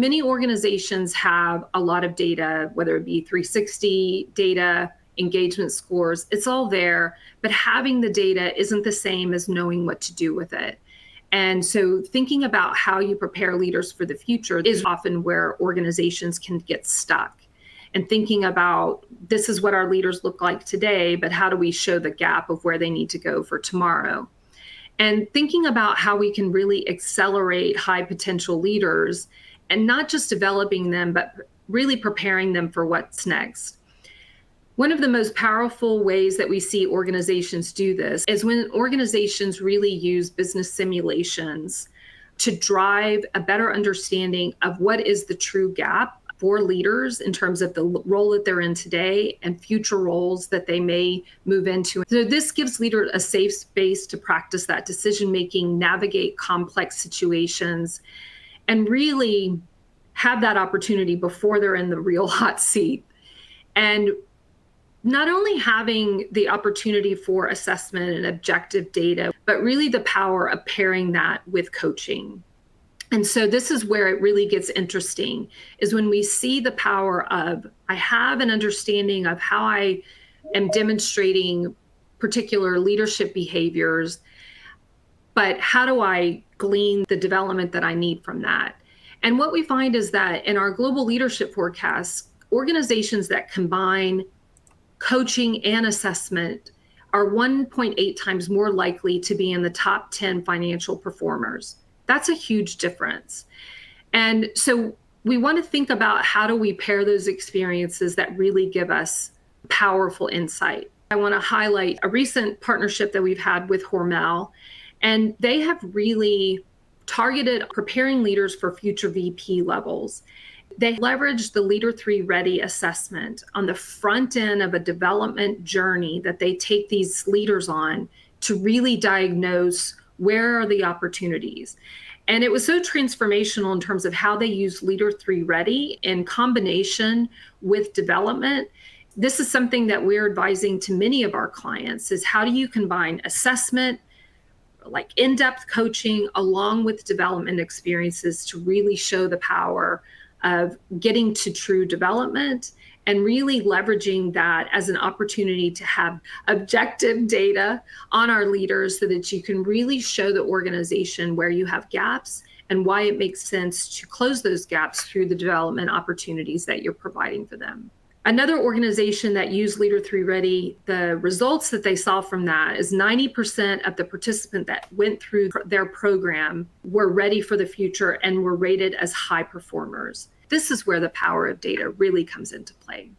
many organizations have a lot of data, whether it be 360 data, engagement scores, it's all there, but having the data isn't the same as knowing what to do with it. And so thinking about how you prepare leaders for the future is often where organizations can get stuck. And thinking about, this is what our leaders look like today, but how do we show the gap of where they need to go for tomorrow? And thinking about how we can really accelerate high potential leaders and not just developing them, but really preparing them for what's next. One of the most powerful ways that we see organizations do this is when organizations really use business simulations to drive a better understanding of what is the true gap for leaders in terms of the role that they're in today and future roles that they may move into. So this gives leaders a safe space to practice that decision-making, navigate complex situations, and really have that opportunity before they're in the real hot seat. And not only having the opportunity for assessment and objective data, but really the power of pairing that with coaching. And so this is where it really gets interesting, is when we see the power of, I have an understanding of how I am demonstrating particular leadership behaviors, but how do I glean the development that I need from that? And what we find is that in our global leadership forecasts, organizations that combine coaching and assessment are 1.8 times more likely to be in the top 10 financial performers. That's a huge difference. And so we want to think about, how do we pair those experiences that really give us powerful insight? I want to highlight a recent partnership that we've had with Hormel, and they have really targeted preparing leaders for future VP levels. They leveraged the Leader 3 Ready assessment on the front end of a development journey that they take these leaders on to really diagnose where are the opportunities. And it was so transformational in terms of how they use Leader 3 Ready in combination with development. This is something that we're advising to many of our clients, is how do you combine assessment, like in-depth coaching, along with development experiences to really show the power of getting to true development and really leveraging that as an opportunity to have objective data on our leaders so that you can really show the organization where you have gaps and why it makes sense to close those gaps through the development opportunities that you're providing for them. Another organization that used Leader 3 Ready, the results that they saw from that is 90% of the participants that went through their program were ready for the future and were rated as high performers. This is where the power of data really comes into play.